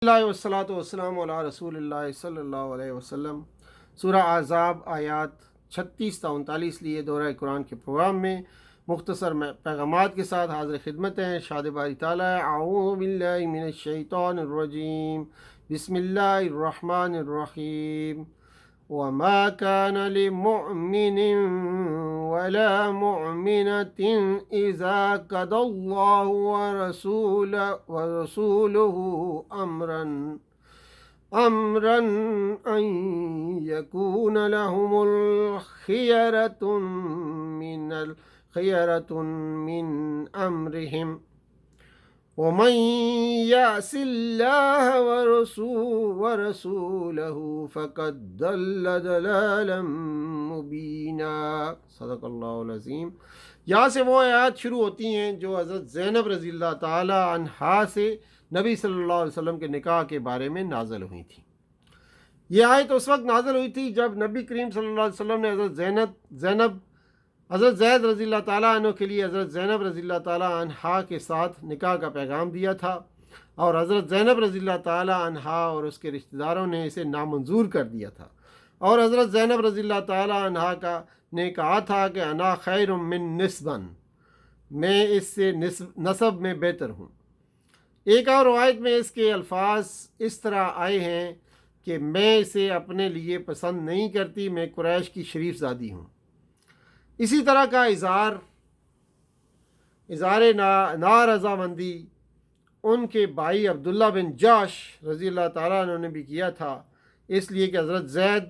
اللہ والصلاۃ والسلام علی رسول اللہ صلی اللہ علیہ وسلم۔ سورہ احزاب آیات 36 تا 39 لیے دورہ قرآن کے پروگرام میں مختصر پیغامات کے ساتھ حاضر خدمت ہیں۔ ارشاد باری تعالیٰ، اعوذ باللہ من الشیطان الرجیم، بسم اللہ الرحمن الرحیم۔ وما كان لمؤمن ولا مؤمنة إذا قضى الله ورسوله أمرا أن يكون لهم الخيرة من أمرهم ومن يعص الله ورسوله فقد ضل ضلالا مبینا۔ صدق اللہ العظیم۔ یہاں سے وہ آیات شروع ہوتی ہیں جو حضرت زینب رضی اللہ تعالی عنہا سے نبی صلی اللہ علیہ وسلم کے نکاح کے بارے میں نازل ہوئی تھی۔ یہ آیت اس وقت نازل ہوئی تھی جب نبی کریم صلی اللہ علیہ وسلم نے حضرت زید رضی اللہ تعالیٰ عنہ کے لیے حضرت زینب رضی اللہ تعالیٰ عنہا کے ساتھ نکاح کا پیغام دیا تھا، اور حضرت زینب رضی اللہ تعالیٰ عنہا اور اس کے رشتہ داروں نے اسے نامنظور کر دیا تھا، اور حضرت زینب رضی اللہ تعالیٰ عنہا نے کہا تھا کہ انا خیر من نسبا، میں اس سے نسب میں بہتر ہوں۔ ایک اور روایت میں اس کے الفاظ اس طرح آئے ہیں کہ میں اسے اپنے لیے پسند نہیں کرتی، میں قریش کی شریف زادی ہوں۔ اسی طرح کا اظہار نارضامندی ان کے بھائی عبداللہ بن جاش رضی اللہ تعالیٰ عنہ نے بھی کیا تھا، اس لیے کہ حضرت زید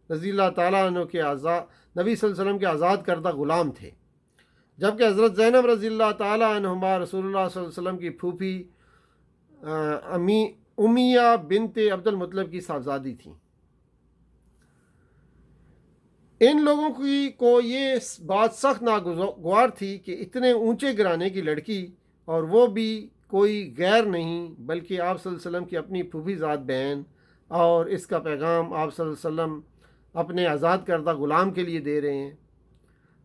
رضی اللہ تعالیٰ عنہ کے نبی صلی اللہ علیہ وسلم کے آزاد کردہ غلام تھے، جبکہ حضرت زینب رضی اللہ تعالیٰ عنہما رسول اللہ صلی اللہ علیہ وسلم کی پھوپھی امیہ بنت عبد المطلب کی صاحبزادی تھیں۔ ان لوگوں کو یہ بات سخت ناگوار تھی کہ اتنے اونچے گھرانے کی لڑکی، اور وہ بھی کوئی غیر نہیں بلکہ آپ صلی اللہ علیہ وسلم کی اپنی پھوپھی ذات بہن، اور اس کا پیغام آپ صلی اللہ علیہ وسلم اپنے آزاد کردہ غلام کے لیے دے رہے ہیں۔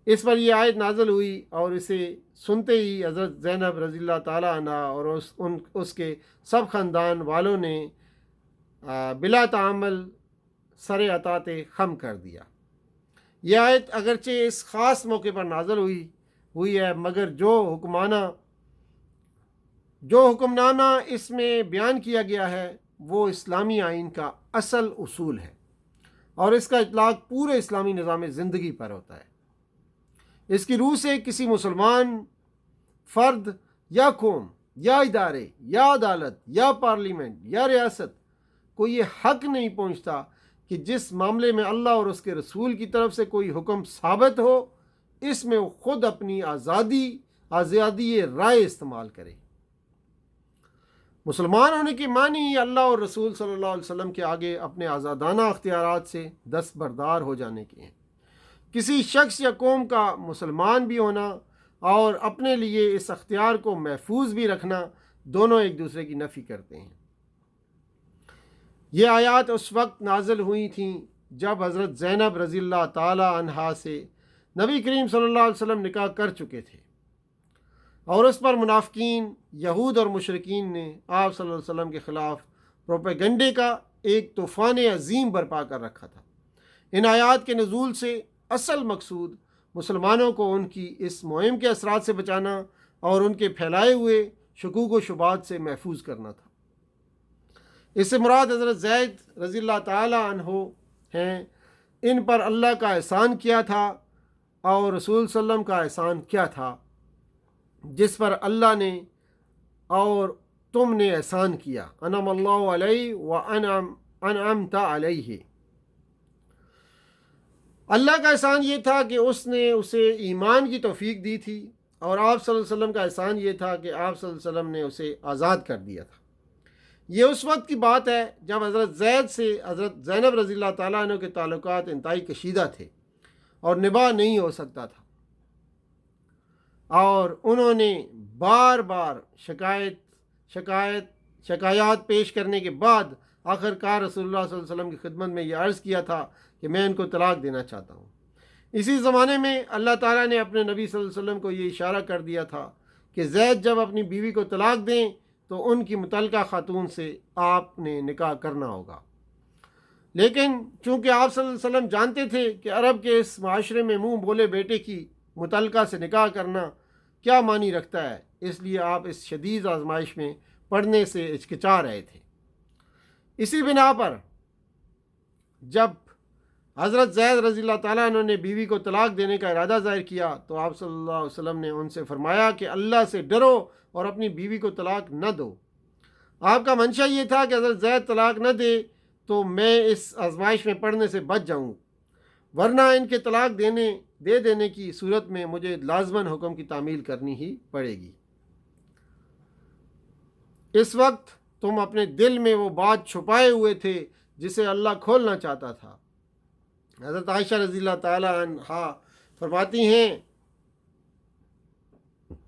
اس پر یہ آیت نازل ہوئی، اور اسے سنتے ہی حضرت زینب رضی اللہ تعالیٰ عنہ اور اس کے سب خاندان والوں نے بلا تعامل سر اطاعت خم کر دیا۔ یہ آیت اگرچہ اس خاص موقع پر نازل ہوئی ہے، مگر جو حکمنامہ اس میں بیان کیا گیا ہے وہ اسلامی آئین کا اصل اصول ہے، اور اس کا اطلاق پورے اسلامی نظام زندگی پر ہوتا ہے۔ اس کی روح سے کسی مسلمان فرد یا قوم یا ادارے یا عدالت یا پارلیمنٹ یا ریاست کو یہ حق نہیں پہنچتا کہ جس معاملے میں اللہ اور اس کے رسول کی طرف سے کوئی حکم ثابت ہو، اس میں وہ خود اپنی آزادی رائے استعمال کرے۔ مسلمان ہونے کے معنی اللہ اور رسول صلی اللہ علیہ وسلم کے آگے اپنے آزادانہ اختیارات سے دستبردار ہو جانے کے ہیں۔ کسی شخص یا قوم کا مسلمان بھی ہونا اور اپنے لیے اس اختیار کو محفوظ بھی رکھنا دونوں ایک دوسرے کی نفی کرتے ہیں۔ یہ آیات اس وقت نازل ہوئی تھیں جب حضرت زینب رضی اللہ تعالی عنہا سے نبی کریم صلی اللہ علیہ وسلم نکاح کر چکے تھے، اور اس پر منافقین، یہود اور مشرکین نے آپ صلی اللہ علیہ وسلم کے خلاف پروپیگنڈے کا ایک طوفان عظیم برپا کر رکھا تھا۔ ان آیات کے نزول سے اصل مقصود مسلمانوں کو ان کی اس مہم کے اثرات سے بچانا اور ان کے پھیلائے ہوئے شکوک و شبہات سے محفوظ کرنا تھا۔ اس سے مراد حضرت زید رضی اللہ تعالی عنہ ہیں۔ ان پر اللہ کا احسان کیا تھا اور رسول صلی اللہ علیہ وسلم کا احسان کیا تھا، جس پر اللہ نے اور تم نے احسان کیا، انعم اللہ علیہ وانعمت علیہ۔ اللہ کا احسان یہ تھا کہ اس نے اسے ایمان کی توفیق دی تھی، اور آپ صلی اللہ علیہ وسلم کا احسان یہ تھا کہ آپ صلی اللہ علیہ وسلم نے اسے آزاد کر دیا تھا۔ یہ اس وقت کی بات ہے جب حضرت زید سے حضرت زینب رضی اللہ تعالیٰ عنہ کے تعلقات انتہائی کشیدہ تھے اور نباہ نہیں ہو سکتا تھا، اور انہوں نے بار بار شکایات پیش کرنے کے بعد آخر کار رسول اللہ صلی اللہ علیہ وسلم کی خدمت میں یہ عرض کیا تھا کہ میں ان کو طلاق دینا چاہتا ہوں۔ اسی زمانے میں اللہ تعالیٰ نے اپنے نبی صلی اللہ علیہ وسلم کو یہ اشارہ کر دیا تھا کہ زید جب اپنی بیوی کو طلاق دیں تو ان کی متعلقہ خاتون سے آپ نے نکاح کرنا ہوگا۔ لیکن چونکہ آپ صلی اللہ علیہ وسلم جانتے تھے کہ عرب کے اس معاشرے میں منہ بولے بیٹے کی متعلقہ سے نکاح کرنا کیا معنی رکھتا ہے، اس لیے آپ اس شدید آزمائش میں پڑھنے سے ہچکچا رہے تھے۔ اسی بنا پر جب حضرت زید رضی اللہ تعالیٰ عنہ نے بیوی کو طلاق دینے کا ارادہ ظاہر کیا تو آپ صلی اللہ علیہ وسلم نے ان سے فرمایا کہ اللہ سے ڈرو اور اپنی بیوی کو طلاق نہ دو۔ آپ کا منشا یہ تھا کہ حضرت زید طلاق نہ دے تو میں اس آزمائش میں پڑنے سے بچ جاؤں، ورنہ ان کے طلاق دے دینے کی صورت میں مجھے لازماً حکم کی تعمیل کرنی ہی پڑے گی۔ اس وقت تم اپنے دل میں وہ بات چھپائے ہوئے تھے جسے اللہ کھولنا چاہتا تھا۔ حضرت عائشہ رضی اللہ تعالیٰ عنہا فرماتی ہیں،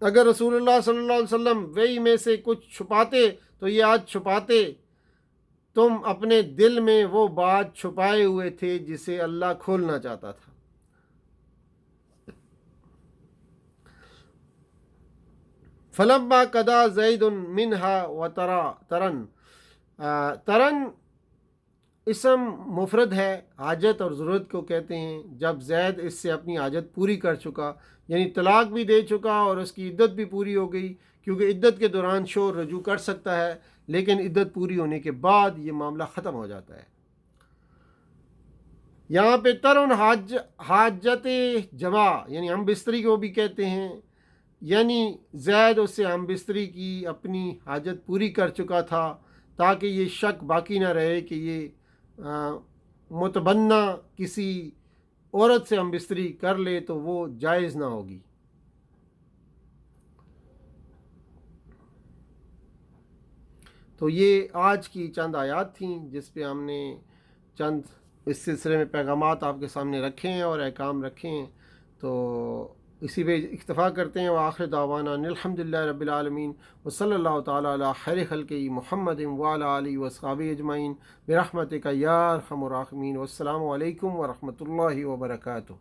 اگر رسول اللہ صلی اللہ علیہ وسلم وحی میں سے کچھ چھپاتے تو یہ آج چھپاتے، تم اپنے دل میں وہ بات چھپائے ہوئے تھے جسے اللہ کھولنا چاہتا تھا۔ فلما قضى زید منها وطرن، ترن اسم مفرد ہے، حاجت اور ضرورت کو کہتے ہیں۔ جب زید اس سے اپنی حاجت پوری کر چکا، یعنی طلاق بھی دے چکا اور اس کی عدت بھی پوری ہو گئی، کیونکہ عدت کے دوران شوہر رجوع کر سکتا ہے، لیکن عدت پوری ہونے کے بعد یہ معاملہ ختم ہو جاتا ہے۔ یہاں پہ ترن حاجت جمع یعنی ہم بستری کو بھی کہتے ہیں، یعنی زید اس سے ہم بستری کی اپنی حاجت پوری کر چکا تھا تاکہ یہ شک باقی نہ رہے کہ یہ متبنہ کسی عورت سے ہم بستری کر لے تو وہ جائز نہ ہوگی۔ تو یہ آج کی چند آیات تھیں جس پہ ہم نے چند اس سلسلے میں پیغامات آپ کے سامنے رکھے ہیں اور احکام رکھے ہیں، تو اسی پہ اکتفا کرتے ہیں۔ وآخر دعوانا الحمدللہ رب العالمین وصلی اللہ تعالیٰ علی خیر خلقہ محمد وعلی آلہ وصحبہ اجمعین برحمتک یا ارحم الراحمین، والسلام علیکم ورحمۃ اللہ وبرکاتہ۔